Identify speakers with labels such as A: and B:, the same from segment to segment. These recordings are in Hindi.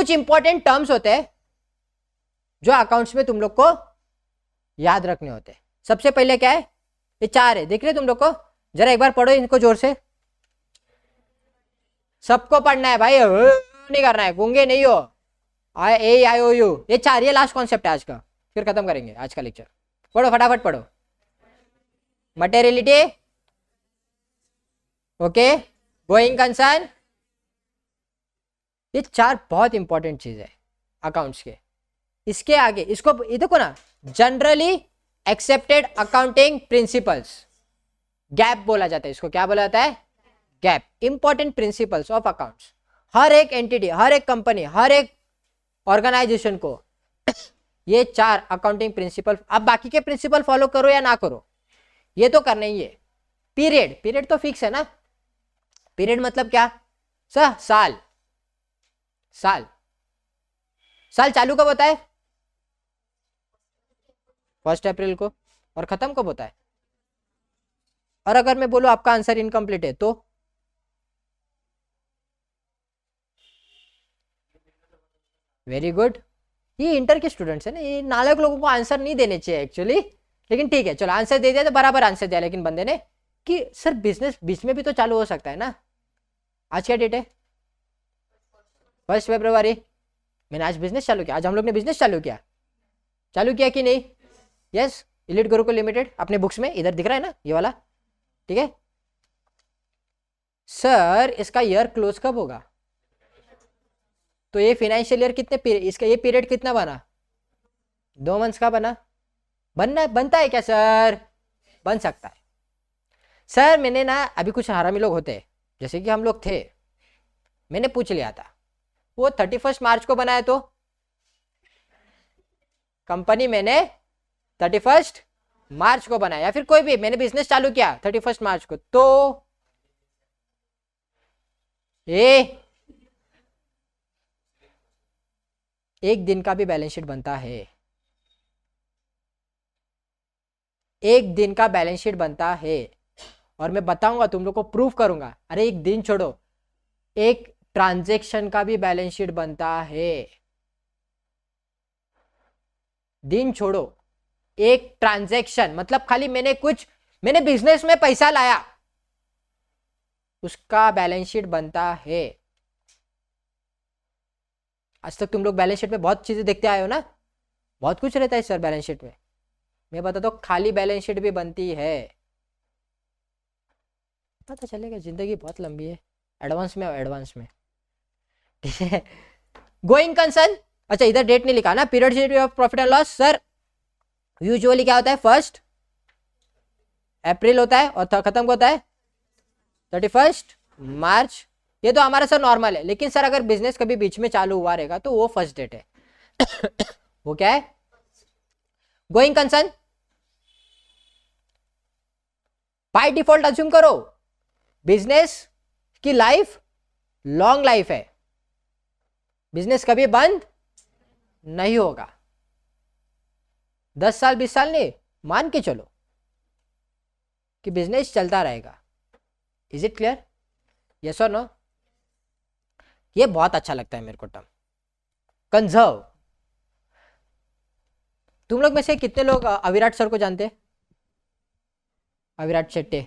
A: कुछ इंपॉर्टेंट टर्म्स होते हैं जो अकाउंट्स में तुम लोग को याद रखने होते हैं। सबसे पहले क्या है, ये 4 है, देख रहे तुम लोग को, जरा एक बार पढ़ो इनको जोर से, सबको पढ़ना है भाई, नहीं करना है, गूंगे नहीं हो। आई ओ यू, ये 4, ये लास्ट कॉन्सेप्ट है आज का, फिर खत्म करेंगे आज का लेक्चर। पढ़ो फटाफट पढ़ो। मटेरियलिटी, ओके, गोइंग कंसर्न, ये 4 बहुत इंपॉर्टेंट चीज है अकाउंट्स के। इसके आगे इसको ये देखो ना, generally accepted accounting principles, GAAP बोला जाता है इसको। क्या बोला जाता है? GAAP, important principles of accounts. हर एक एंटिटी, हर एक कंपनी, हर एक ऑर्गेनाइजेशन को ये 4 अकाउंटिंग प्रिंसिपल, अब बाकी के प्रिंसिपल फॉलो करो या ना करो, ये तो करना ही है। पीरियड, पीरियड तो फिक्स है ना। पीरियड मतलब क्या सर? साल। साल, साल चालू कब होता है? 1 अप्रैल को, और खत्म कब होता है? और अगर मैं बोलूं आपका आंसर इनकम्प्लीट है तो? वेरी गुड, ये इंटर के स्टूडेंट्स है ना, ये नालायक लोगों को आंसर नहीं देने चाहिए एक्चुअली, लेकिन ठीक है चलो आंसर दे दिया तो बराबर आंसर दिया, लेकिन बंदे ने कि सर बिजनेस बीच में भी तो चालू हो सकता है ना। आज क्या डेट है? 1 फरवरी। मैंने आज बिजनेस चालू किया, आज हम लोग ने बिजनेस चालू किया, चालू किया कि नहीं? यस, इलिट गुरुकुल लिमिटेड, अपने बुक्स में इधर दिख रहा है ना ये वाला, ठीक है। सर इसका ईयर क्लोज कब होगा? तो ये फाइनेंशियल ईयर कितने इसका ये पीरियड कितना बना? 2 मंथ्स का बना। बनता है क्या सर? बन सकता है सर। मैंने ना, अभी कुछ हरामी लोग होते हैं जैसे कि हम लोग थे, मैंने पूछ लिया था, वो 31 मार्च को बनाया तो कंपनी मैंने 31 मार्च को बनाया, या फिर कोई भी मैंने बिजनेस चालू किया 31 मार्च को, तो एक दिन का भी बैलेंस शीट बनता है, एक दिन का बैलेंस शीट बनता है। और मैं बताऊंगा तुम लोग को, प्रूव करूंगा। अरे एक दिन छोड़ो, एक ट्रांजैक्शन का भी बैलेंस शीट बनता है। दिन छोड़ो, एक ट्रांजैक्शन मतलब खाली मैंने बिजनेस में पैसा लाया, उसका बैलेंस शीट बनता है। आज तक तुम लोग बैलेंस शीट में बहुत चीजें देखते आए हो ना, बहुत कुछ रहता है सर बैलेंस शीट में। मैं बताता हूँ, खाली बैलेंस शीट भी बनती है, पता चलेगा। जिंदगी बहुत लंबी है, एडवांस में एडवांस में, ठीक है। गोइंग कंसर्न, अच्छा इधर डेट नहीं लिखा ना, period of profit and loss sir usually क्या होता है? 1 अप्रैल होता है, और खत्म होता है 31 मार्च। ये तो हमारा सर नॉर्मल है, लेकिन सर अगर बिजनेस कभी बीच में चालू हुआ रहेगा तो वो फर्स्ट डेट है। वो क्या है? Going concern. By default assume करो बिजनेस की लाइफ लॉन्ग लाइफ है, बिजनेस कभी बंद नहीं होगा। 10 साल 20 साल नहीं, मान के चलो कि बिजनेस चलता रहेगा। Is it clear? यस और नो? ये बहुत अच्छा लगता है मेरे को टर्म, कंजर्व। तुम लोग में से कितने लोग अविराट सर को जानते हैं? अविराट शेट्टे,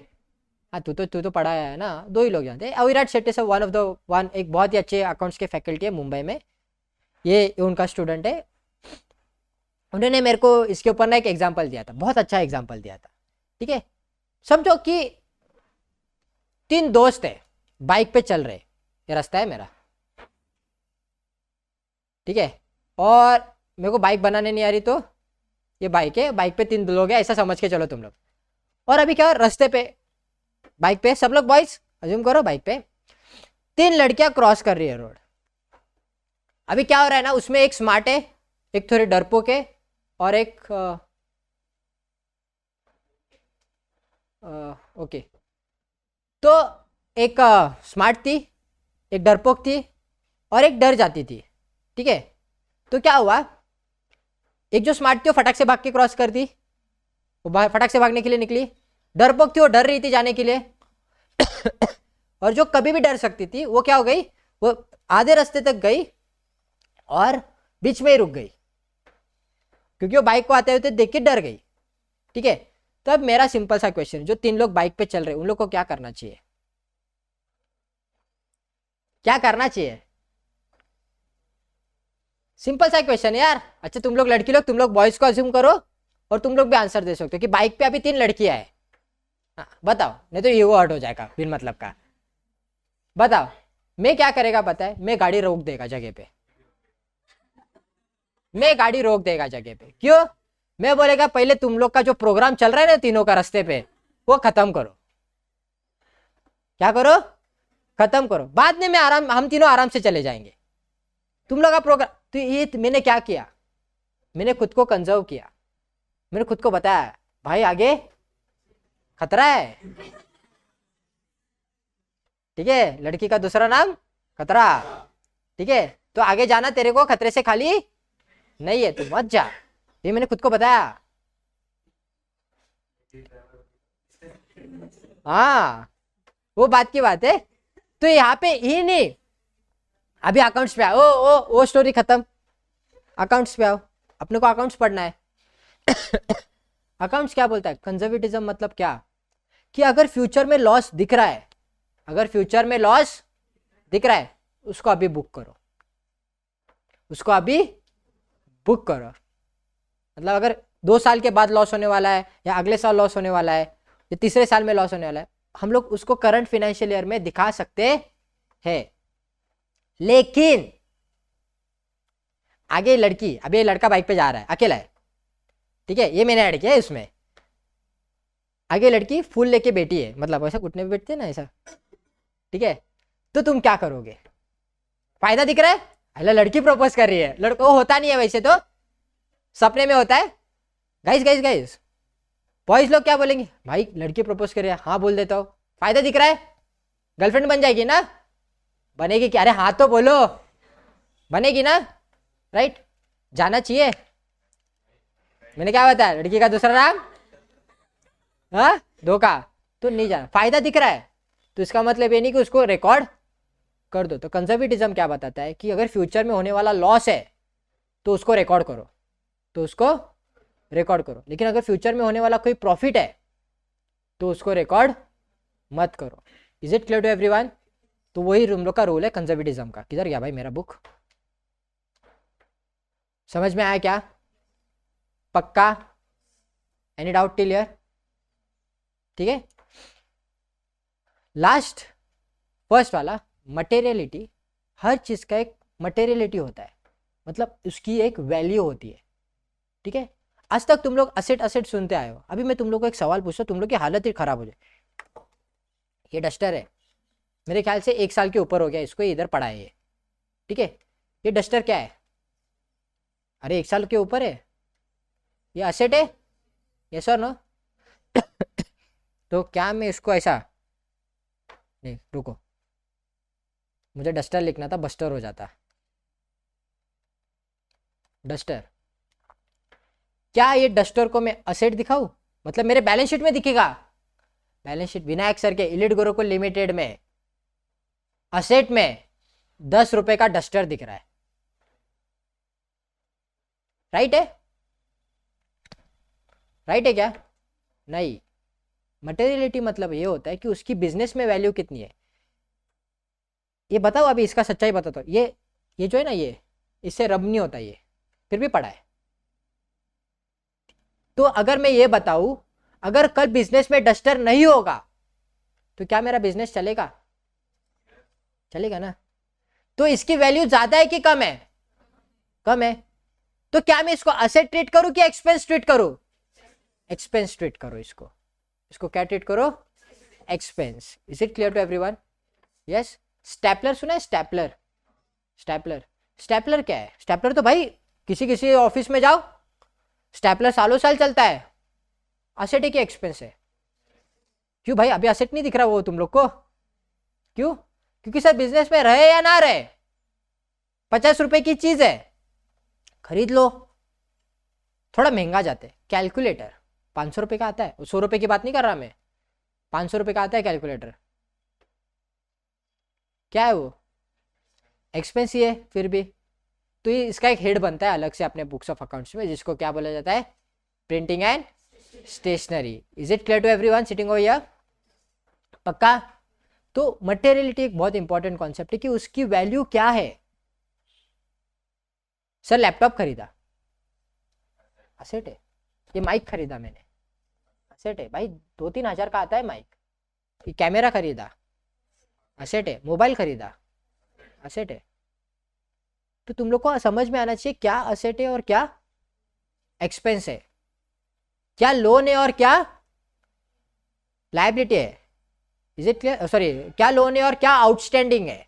A: हाँ तू तो पढ़ा है ना, 2 ही लोग जानते हैं। अविराट शेट्टे सर वन एक बहुत ही अच्छे अकाउंट्स के फैकल्टी है मुंबई में, ये उनका स्टूडेंट है। उन्होंने मेरे को इसके ऊपर ना एक एग्जाम्पल दिया था, बहुत अच्छा एग्जाम्पल दिया था, ठीक है। समझो कि 3 दोस्त है, बाइक पे चल रहे, ये रास्ता है मेरा, ठीक है, और मेरे को बाइक बनाने नहीं आ रही, तो ये बाइक है, बाइक पे 3 लोग हैं, ऐसा समझ के चलो तुम लोग। और अभी क्या, रास्ते पे बाइक पे सब लोग बॉयज अज्यूम करो, बाइक पे 3 लड़कियां क्रॉस कर रही है रोड। अभी क्या हो रहा है ना, उसमें एक स्मार्ट है, एक थोड़ी डरपोक है, और एक ओके। तो एक स्मार्ट थी, एक डरपोक थी, और एक डर जाती थी, ठीक है। तो क्या हुआ, एक जो स्मार्ट थी वो फटाक से भाग के क्रॉस कर दी, वो फटाक से भागने के लिए निकली। डरपोक थी, वो डर रही थी जाने के लिए। और जो कभी भी डर सकती थी वो क्या हो गई, वो आधे रास्ते तक गई, और बीच में ही रुक गई क्योंकि वो बाइक को आते हुए देख के डर गई। ठीक है, तो अब मेरा सिंपल सा क्वेश्चन, जो 3 लोग बाइक पे चल रहे हैं उन लोग को क्या करना चाहिए? क्या करना चाहिए? सिंपल सा क्वेश्चन यार। अच्छा तुम लोग लड़की लोग, तुम लोग बॉयज को अज्यूम करो और तुम लोग भी आंसर दे सकते हो कि बाइक पे अभी 3 लड़कियां है। हाँ, बताओ, नहीं तो ईगो हर्ट हो जाएगा बिन मतलब का। बताओ मैं क्या करेगा पता है? मैं गाड़ी रोक देगा जगह पे, मैं गाड़ी रोक देगा जगह पे। क्यों? मैं बोलेगा पहले तुम लोग का जो प्रोग्राम चल रहा है ना तीनों का रास्ते पे, वो खत्म करो। क्या करो? खत्म करो, बाद में मैं आराम, हम तीनों आराम से चले जाएंगे। तुम लोग का प्रोग्राम, तो ये मैंने क्या किया? मैंने खुद को कंजर्व किया। मैंने खुद को बताया भाई आगे खतरा है। ठीक है, लड़की का दूसरा नाम खतरा। ठीक है, तो आगे जाना तेरे को खतरे से खाली नहीं है, तू मत जा। ये मैंने खुद को बताया। हाँ वो बात की बात है। तो यहाँ पे ही नहीं, अभी अकाउंट्स पे आओ। वो स्टोरी खत्म, अकाउंट्स पे आओ। अपने को अकाउंट्स पढ़ना है। अकाउंट्स क्या बोलता है? कंजर्वेटिज्म मतलब क्या कि अगर फ्यूचर में लॉस दिख रहा है, अगर फ्यूचर में लॉस दिख रहा है, उसको अभी बुक करो, उसको अभी बुक करो। मतलब अगर 2 साल के बाद लॉस होने वाला है, या अगले साल लॉस होने वाला है, या तीसरे साल में लॉस होने वाला है, हम लोग उसको करंट फाइनेंशियल ईयर में दिखा सकते हैं। लेकिन आगे लड़की, अभी ये लड़का बाइक पे जा रहा है, अकेला है। ठीक है, ये मैंने ऐड किया है इसमें। आगे लड़की फूल लेके बैठी है, मतलब ऐसा घुटने पे बैठते हैं ना ऐसा। ठीक है, तो तुम क्या करोगे? फायदा दिख रहा है? अरे लड़की प्रपोज कर रही है, लड़को होता नहीं है वैसे तो, सपने में होता है। गाइस गाइस गाइस, बॉयज लोग क्या बोलेंगे? भाई लड़की प्रपोज कर रही है, हाँ बोल देता हूँ। फायदा दिख रहा है? गर्लफ्रेंड बन जाएगी ना? बनेगी क्या? अरे हाँ तो बोलो, बनेगी ना? राइट? जाना चाहिए। मैंने क्या बताया? लड़की का दूसरा नाम हाँ धोखा। तो नहीं जाना। फायदा दिख रहा है तो इसका मतलब ये नहीं कि उसको रिकॉर्ड कर दो। तो कंजर्वेटिज्म क्या बताता है कि अगर फ्यूचर में होने वाला लॉस है तो उसको रिकॉर्ड करो, तो उसको रिकॉर्ड करो। लेकिन अगर फ्यूचर में होने वाला कोई प्रॉफिट है तो उसको रिकॉर्ड मत करो। Is it clear to everyone? तो वही हम लोग का रूल है कंजर्वेटिज्म का। किधर गया भाई मेरा बुक? समझ में आया क्या? पक्का? Any doubt till here? ठीक है, लास्ट फर्स्ट वाला मटेरियलिटी। हर चीज का एक मटेरियलिटी होता है, मतलब उसकी एक वैल्यू होती है। ठीक है, आज तक तुम लोग असेट असेट सुनते आए हो। अभी मैं तुम लोग को एक सवाल पूछता हूं, तुम लोग की हालत ही खराब हो जाए। ये डस्टर है, मेरे ख्याल से 1 साल के ऊपर हो गया इसको इधर पड़ा है ये। ठीक है, ये डस्टर क्या है? अरे 1 साल के ऊपर है, ये असेट है? यस और नो? तो क्या मैं इसको ऐसा, नहीं रुको, मुझे डस्टर लिखना था, बस्टर हो जाता। डस्टर, क्या ये डस्टर को मैं असेट दिखाऊं? मतलब मेरे बैलेंस शीट में दिखेगा? बैलेंस शीट विनायक सर के इलिट गुरुकुल लिमिटेड में असेट में 10 रुपए का डस्टर दिख रहा है। राइट है? राइट है क्या? नहीं। मटेरियलिटी मतलब ये होता है कि उसकी बिजनेस में वैल्यू कितनी है। ये बताओ, अभी इसका सच्चाई बताता हूँ। ये जो है ना, ये इससे रब नहीं होता, ये फिर भी पड़ा है। तो अगर मैं ये बताऊं, अगर कल बिजनेस में डस्टर नहीं होगा तो क्या मेरा बिजनेस चलेगा? चलेगा ना? तो इसकी वैल्यू ज्यादा है कि कम है? कम है। तो क्या मैं इसको असेट ट्रीट करूं कि एक्सपेंस ट्रीट करूं? एक्सपेंस ट्रीट करो इसको। इसको क्या ट्रीट करो? Expense. Is it clear to everyone? Yes. Stapler सुना है? स्टेपलर, स्टेपलर, स्टेपलर क्या है? स्टेपलर तो भाई किसी किसी ऑफिस में जाओ, स्टेपलर सालों साल चलता है। असेट है कि एक्सपेंस है? क्यों भाई अभी असेट नहीं दिख रहा वो तुम लोग को? क्यों? क्योंकि सर बिजनेस में रहे या ना रहे, 50 रुपए की चीज है, खरीद लो। थोड़ा महंगा जाते। कैलकुलेटर 500 रुपए का आता है, 100 रुपए की बात नहीं कर रहा मैं, 500 रुपए का आता है कैलकुलेटर। क्या है वो? एक्सपेंस ही है फिर भी। तो ये इसका एक हेड बनता है अलग से अपने बुक्स ऑफ अकाउंट्स में, जिसको क्या बोला जाता है, printing and stationery. Is it clear to everyone sitting over here? पक्का? तो मटेरियलिटी एक बहुत इंपॉर्टेंट कॉन्सेप्ट है कि उसकी वैल्यू क्या है। सर लैपटॉप खरीदा, असेट है। ये माइक खरीदा मैंने, असेट है भाई, 2-3 हजार का आता है माइक। ये कैमरा खरीदा, असेट है। मोबाइल खरीदा, असेट है। तो तुम लोग को समझ में आना चाहिए क्या असेट है और क्या एक्सपेंस है, क्या लोन है और क्या लायबिलिटी है। Is it clear? सॉरी, क्या लोन है और क्या आउटस्टैंडिंग है,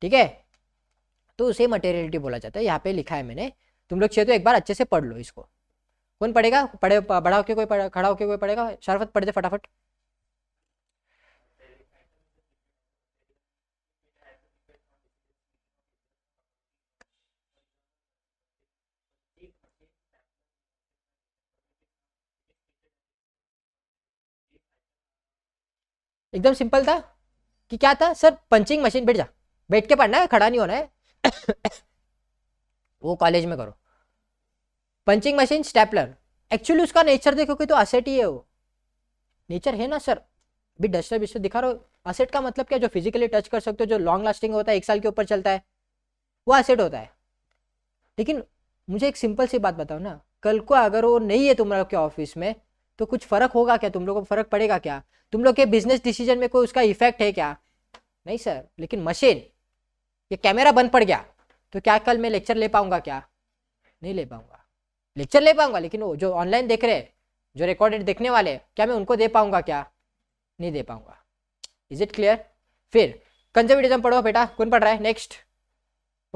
A: ठीक है। तो उसे मटेरियलिटी बोला जाता है, यहाँ पे लिखा है मैंने, तुम लोग चाहिए तो एक बार अच्छे से पढ़ लो इसको। कौन पढ़ेगा? पढ़े, बड़ा होके कोई खड़ा होके कोई पढ़ेगा? शराफत पढ़ दे फटाफट। एकदम सिंपल था कि क्या था सर, पंचिंग मशीन, बैठ जा, बैठ के पढ़ना है, खड़ा नहीं होना है। वो कॉलेज में करो। पंचिंग मशीन, स्टेपलर, एक्चुअली उसका नेचर देखोगे तो असेट ही है, वो नेचर है ना सर। भी डस्टर बिस्टर दिखा रहा हो, असेट का मतलब क्या, जो फिजिकली टच कर सकते हो, जो लॉन्ग लास्टिंग होता है, 1 साल के ऊपर चलता है, वो असेट होता है। लेकिन मुझे एक सिंपल सी बात बताओ ना, कल को अगर वो नहीं है तुम लोग के ऑफिस में तो कुछ फर्क होगा क्या? तुम लोग को फर्क पड़ेगा क्या? तुम लोग के बिजनेस डिसीजन में कोई उसका इफेक्ट है क्या? नहीं सर। लेकिन मशीन, ये कैमरा बंद पड़ गया तो क्या कल मैं लेक्चर ले पाऊंगा क्या? नहीं ले पाऊंगा। लेक्चर ले पाऊंगा, लेकिन वो जो ऑनलाइन देख रहे, जो रिकॉर्डेड देखने वाले, क्या मैं उनको दे पाऊंगा क्या? नहीं दे पाऊंगा। Is it clear? फिर कंजर्वेटिज्म पढ़ो बेटा, कौन पढ़ रहा है? नेक्स्ट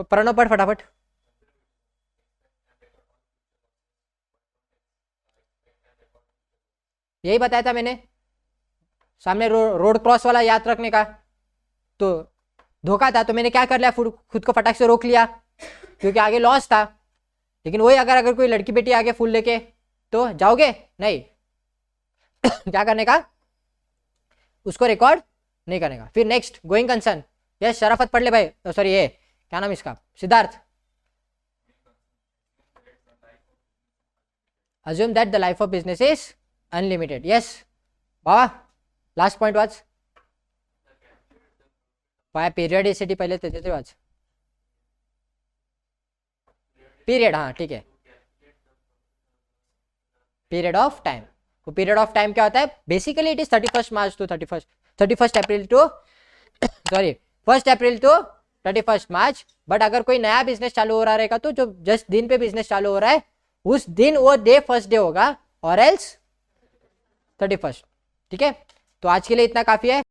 A: प्रणव पढ़ फटाफट। यही बताया था मैंने, सामने रोड क्रॉस वाला याद रखने का, तो धोखा था तो मैंने क्या कर लिया, खुद को फटाक से रोक लिया क्योंकि आगे लॉस था। लेकिन वही अगर कोई लड़की बेटी आगे फूल लेके तो जाओगे नहीं। क्या करने का, उसको रिकॉर्ड नहीं करने का। फिर नेक्स्ट गोइंग कंसर्न, यस शराफत पढ़ ले भाई, सॉरी ये क्या नाम इसका, Siddharth. assume that the life of business is unlimited. Yes बाबा, लास्ट पॉइंट वाज पीरियडिसिटी, पहले तो देते आज पीरियड, हाँ ठीक है, पीरियड ऑफ टाइम। वो पीरियड ऑफ टाइम क्या होता है? Basically it is 31 March to 31 April to sorry 1 April to 31 March. But अगर कोई नया बिजनेस चालू हो रहा रहेगा तो जो जस्ट दिन पे बिजनेस चालू हो रहा है उस दिन वो डे फर्स्ट डे होगा और एल्स 31। ठीक है, तो आज के लिए इतना काफी है।